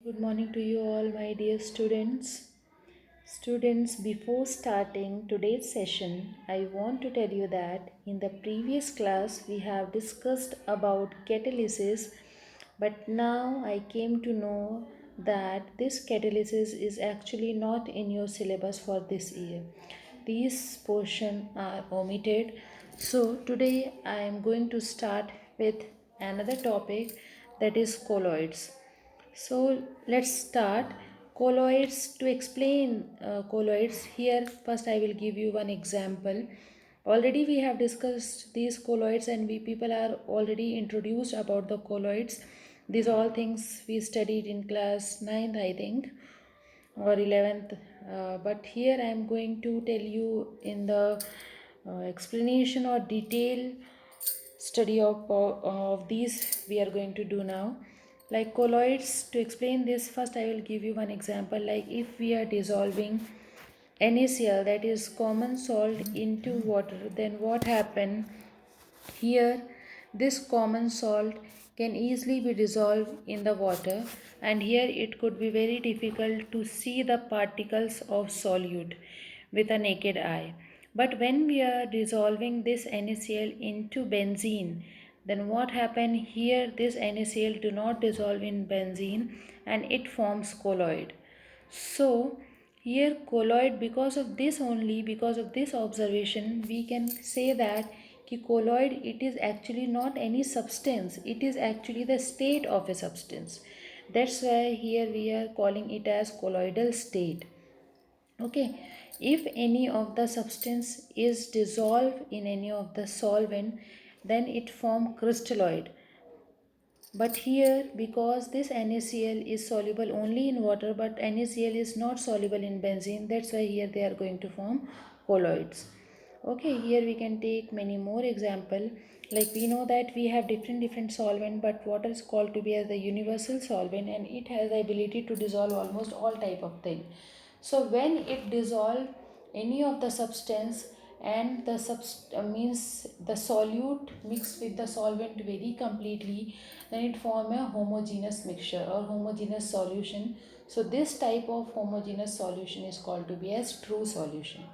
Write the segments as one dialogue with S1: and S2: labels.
S1: Good morning to you all, my dear students. Students, before starting today's session, I want to tell you that in the previous class we have discussed about catalysis, but now I came to know that this catalysis is actually not in your syllabus for this year. These portions are omitted. So today I am going to start with another topic, that is colloids. So let's start colloids. To explain colloids, here first I will give you one example. Already we have discussed these colloids and we people are already introduced about the colloids. These all things we studied in class 9th, I think, or 11th. But here I am going to tell you in the explanation or detail study of these we are going to do now. Like colloids, to explain this, first I will give you one example. Like if we are dissolving NaCl, that is common salt, into water, then what happen here? This common salt can easily be dissolved in the water, and here it could be very difficult to see the particles of solute with a naked eye. But when we are dissolving this NaCl into benzene, then what happen here? This NaCl do not dissolve in benzene and it forms colloid. So here colloid, because of this only, because of this observation, we can say that colloid, it is actually not any substance, it is actually the state of a substance. That's why here we are calling it as colloidal state. Okay, if any of the substance is dissolved in any of the solvent, then it form crystalloid. But here, because this NaCl is soluble only in water, but NaCl is not soluble in benzene, that's why here they are going to form colloids. Okay, here we can take many more example. Like we know that we have different solvent, but water is called to be as the universal solvent, and it has the ability to dissolve almost all type of thing. So when it dissolve any of the substance, and the means the solute mixed with the solvent very completely, then it form a homogeneous mixture or homogeneous solution. So this type of homogeneous solution is called to be as true solution.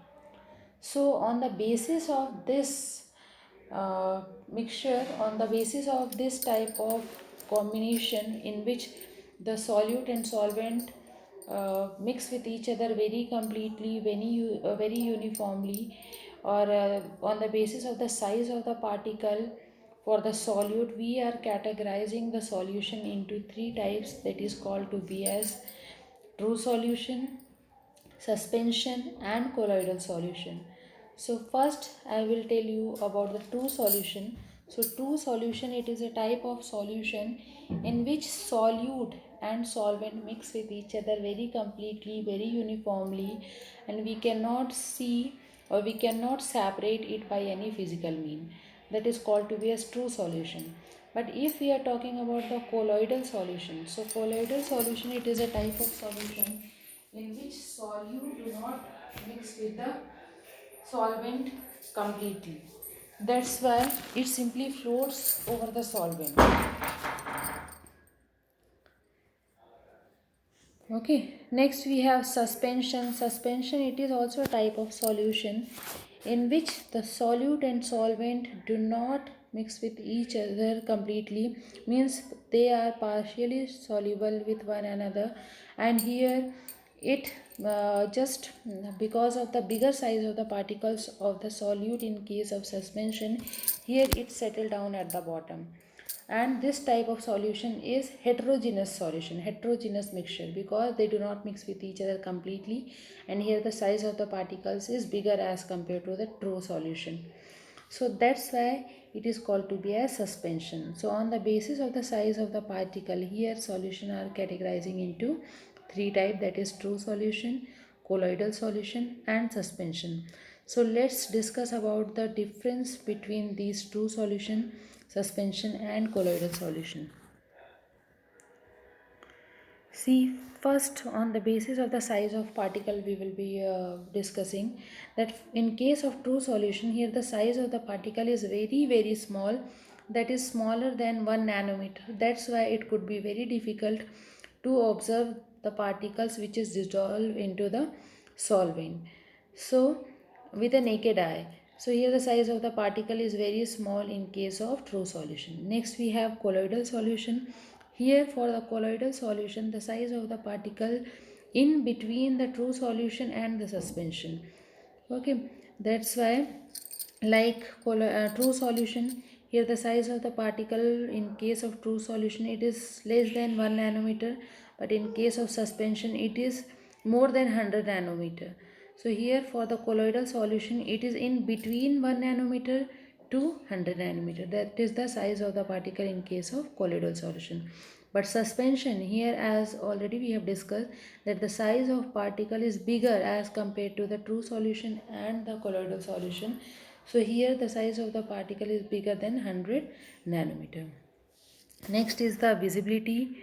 S1: So on the basis of this mixture, on the basis of this type of combination in which the solute and solvent mix with each other very completely, very uniformly, or on the basis of the size of the particle for the solute, we are categorizing the solution into three types, that is called to be as true solution, suspension, and colloidal solution. So first I will tell you about the true solution. So true solution, it is a type of solution in which solute and solvent mix with each other very completely, very uniformly, and we cannot see or we cannot separate it by any physical mean. That is called to be as true solution. But if we are talking about the colloidal solution, so colloidal solution, it is a type of solution in which solute do not mix with the solvent completely. That's why it simply floats over the solvent. Okay, next we have suspension. Suspension, it is also a type of solution in which the solute and solvent do not mix with each other completely, means they are partially soluble with one another, and here it just because of the bigger size of the particles of the solute in case of suspension, here it settle down at the bottom. And this type of solution is heterogeneous solution, heterogeneous mixture, because they do not mix with each other completely, and here the size of the particles is bigger as compared to the true solution. So that's why it is called to be a suspension. So on the basis of the size of the particle, here solution are categorizing into three type, that is true solution, colloidal solution, and suspension. So let's discuss about the difference between these true solution, suspension, and colloidal solution. See, first on the basis of the size of particle we will be discussing that in case of true solution, here the size of the particle is very small, that is smaller than 1 nanometer. That's why it could be very difficult to observe the particles which is dissolved into the solvent. So with a naked eye. So here the size of the particle is very small in case of true solution. Next we have colloidal solution. Here for the colloidal solution, the size of the particle in between the true solution and the suspension. Okay, that's why like true solution, here the size of the particle in case of true solution it is less than 1 nanometer, but in case of suspension it is more than 100 nanometer. So here for the colloidal solution it is in between 1 nanometer to 100 nanometer. That is the size of the particle in case of colloidal solution. But suspension, here as already we have discussed that the size of particle is bigger as compared to the true solution and the colloidal solution. So here the size of the particle is bigger than 100 nanometer. Next is the visibility.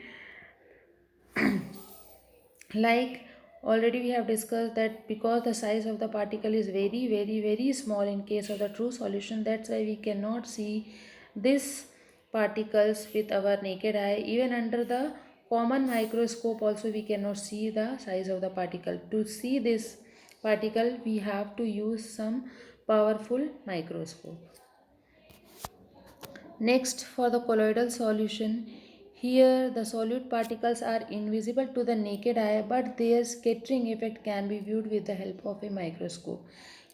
S1: Like already we have discussed that because the size of the particle is very small in case of the true solution, that's why we cannot see this particles with our naked eye. Even under the common microscope also we cannot see the size of the particle. To see this particle we have to use some powerful microscope. Next, for the colloidal solution, here the solute particles are invisible to the naked eye, but their scattering effect can be viewed with the help of a microscope.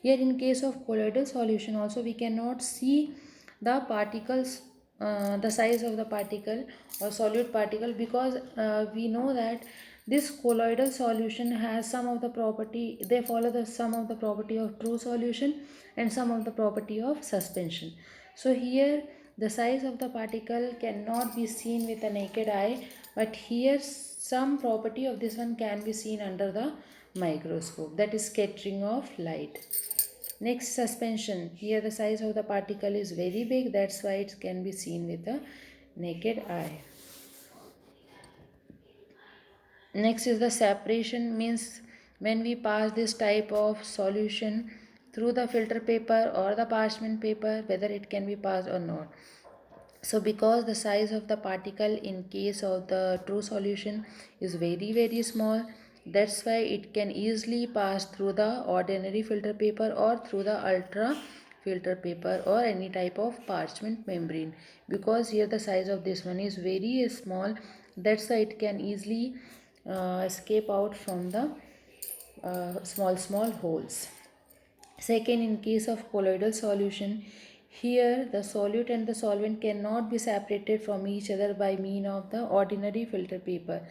S1: Here in case of colloidal solution also we cannot see the particles, the size of the particle or solute particle, because we know that this colloidal solution has some of the property, they follow the some of the property of true solution and some of the property of suspension. So here the size of the particle cannot be seen with the naked eye, but here some property of this one can be seen under the microscope, that is scattering of light. Next, suspension. Here the size of the particle is very big, that's why it can be seen with the naked eye. Next is the separation, means when we pass this type of solution through the filter paper or the parchment paper, whether it can be passed or not. So because the size of the particle in case of the true solution is very small, that's why it can easily pass through the ordinary filter paper or through the ultra filter paper or any type of parchment membrane. Because here the size of this one is very small, that's why it can easily escape out from the small holes. Second, in case of colloidal solution, here the solute and the solvent cannot be separated from each other by means of the ordinary filter paper.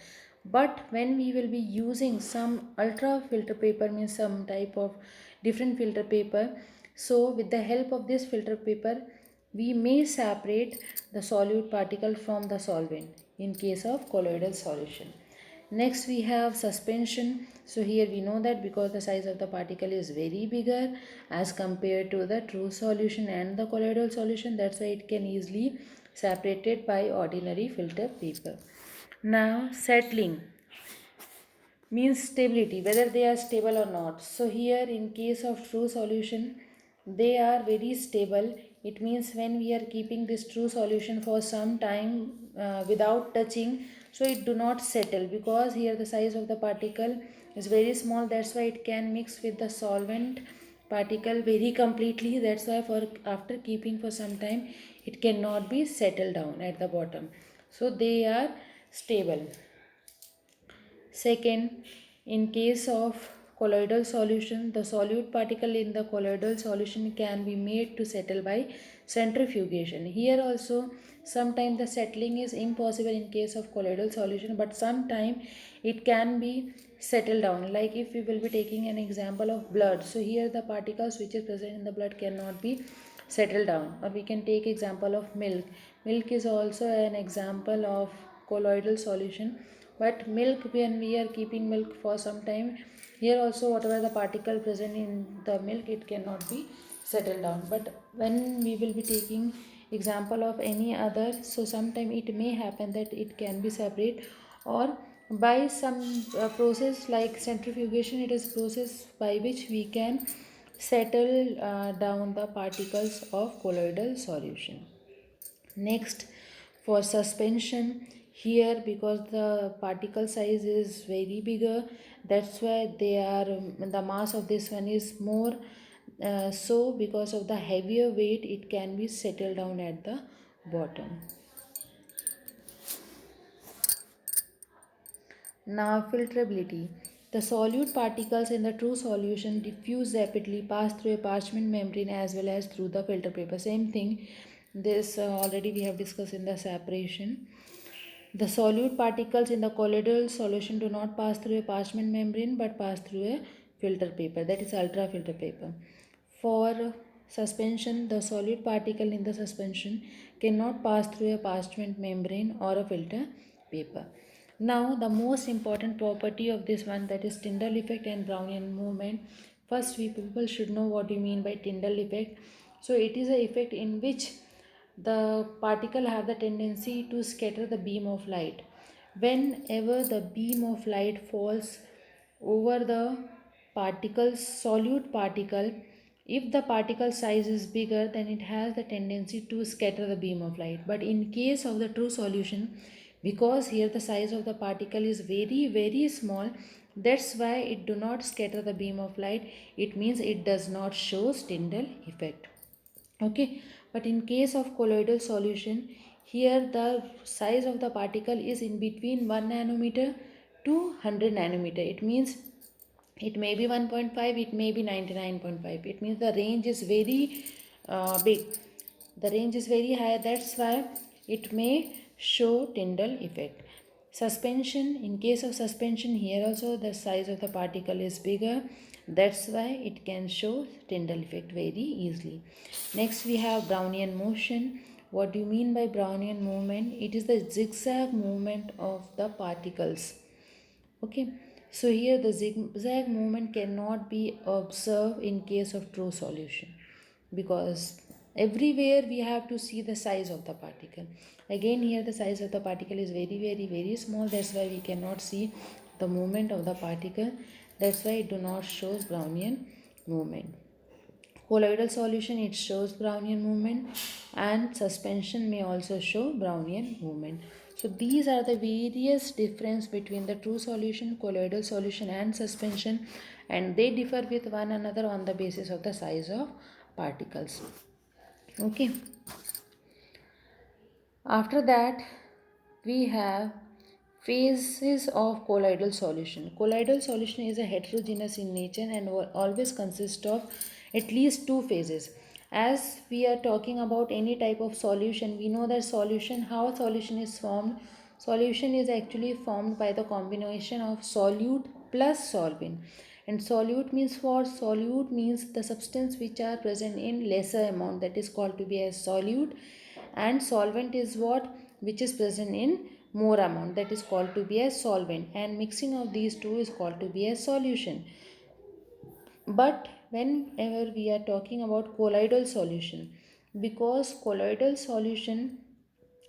S1: But when we will be using some ultra filter paper, means some type of different filter paper, so with the help of this filter paper we may separate the solute particle from the solvent in case of colloidal solution. Next we have suspension. So here we know that because the size of the particle is very bigger as compared to the true solution and the colloidal solution, that's why it can easily separated by ordinary filter paper. Now settling means stability, whether they are stable or not. So here in case of true solution they are very stable. It means when we are keeping this true solution for some time without touching, so it do not settle, because here the size of the particle is very small, that's why it can mix with the solvent particle very completely. That's why for after keeping for some time it cannot be settled down at the bottom, so they are stable. Second, in case of colloidal solution, the solute particle in the colloidal solution can be made to settle by centrifugation. Here also sometimes the settling is impossible in case of colloidal solution, but sometimes it can be settled down. Like if we will be taking an example of blood, so here the particles which is present in the blood cannot be settled down. Or we can take example of milk. Milk is also an example of colloidal solution. But milk, when we are keeping milk for some time, here also whatever the particle present in the milk, it cannot be settled down. But when we will be taking example of any other, so sometime it may happen that it can be separate, or by some process like centrifugation, it is process by which we can settle down the particles of colloidal solution. Next, for suspension, Here, because the particle size is very bigger, that's why they are the mass of this one is more. So because of the heavier weight, it can be settled down at the bottom. Now, filtrability. The solute particles in the true solution diffuse rapidly, pass through a parchment membrane as well as through the filter paper. Same thing. This already we have discussed in the separation. The solute particles in the colloidal solution do not pass through a parchment membrane but pass through a filter paper, that is ultrafilter paper. For suspension, the solute particle in the suspension cannot pass through a parchment membrane or a filter paper. Now, the most important property of this one, that is Tyndall effect and Brownian movement. First, we people should know what you mean by Tyndall effect. So, it is an effect in which the particle have the tendency to scatter the beam of light. Whenever the beam of light falls over the solute particle, if the particle size is bigger, then it has the tendency to scatter the beam of light. But in case of the true solution, because here the size of the particle is very small, that's why it do not scatter the beam of light. It means it does not show Tyndall effect. Okay, but in case of colloidal solution, here the size of the particle is in between 1 nanometer to 100 nanometer. It means it may be 1.5, it may be 99.5. It means the range is very big. The range is very high, that's why it may show Tyndall effect. Suspension, in case of suspension, here also the size of the particle is bigger, that's why it can show Tyndall effect very easily. Next we have Brownian motion. What do you mean by Brownian movement? It is the zigzag movement of the particles. Okay, so here the zigzag movement cannot be observed in case of true solution, because everywhere we have to see the size of the particle. Again, here the size of the particle is very small, that's why we cannot see the movement of the particle. That's why it do not shows Brownian movement. Colloidal solution, it shows Brownian movement, and suspension may also show Brownian movement. So these are the various difference between the true solution, colloidal solution and suspension, and they differ with one another on the basis of the size of particles. Okay. After that, we have phases of colloidal solution. Colloidal solution is a heterogeneous in nature and will always consist of at least two phases. As we are talking about any type of solution, we know that how solution is formed. Solution is actually formed by the combination of solute plus solvent. And solute means what? Solute means the substance which are present in lesser amount, that is called to be as solute, and solvent is what? Which is present in more amount, that is called to be a solvent, and mixing of these two is called to be a solution. But whenever we are talking about colloidal solution, because colloidal solution,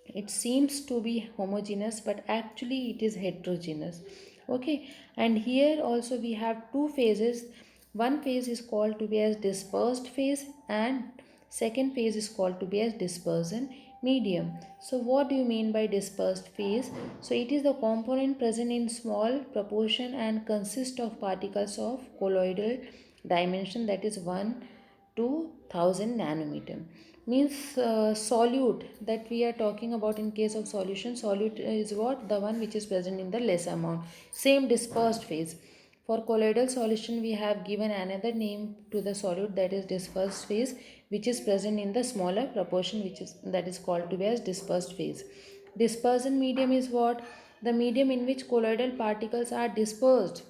S1: it seems to be homogeneous but actually it is heterogeneous. Okay, and here also we have two phases. One phase is called to be as dispersed phase, and second phase is called to be as dispersion medium. So what do you mean by dispersed phase? So it is the component present in small proportion and consist of particles of colloidal dimension, that is 1 to 1000 nanometer. Means solute that we are talking about in case of solution, solute is what? The one which is present in the less amount. Same dispersed phase. For colloidal solution, we have given another name to the solute, that is dispersed phase, which is present in the smaller proportion, that is called to be as dispersed phase. Dispersion medium is what? The medium in which colloidal particles are dispersed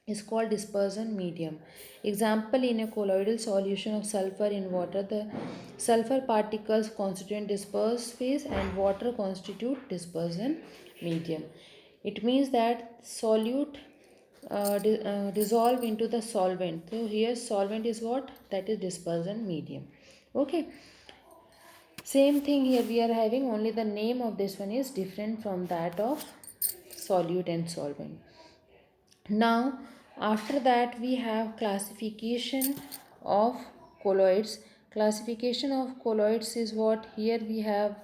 S1: is called dispersion medium. Example, in a colloidal solution of sulfur in water, the sulfur particles constitute dispersed phase and water constitute dispersion medium. It means that solute dissolve into the solvent. So here solvent is what? That is dispersion medium. Okay. Same thing here we are having, only the name of this one is different from that of solute and solvent. Now, after that we have classification of colloids. Classification of colloids is what? Here we have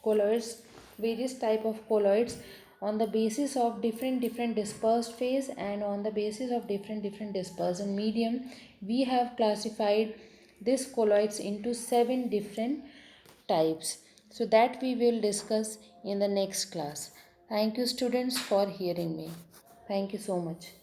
S1: colloids various type of colloids on the basis of different dispersed phase, and on the basis of different dispersion medium. We have classified these colloids into 7 different types, so that we will discuss in the next class. Thank you students for hearing me. Thank you so much.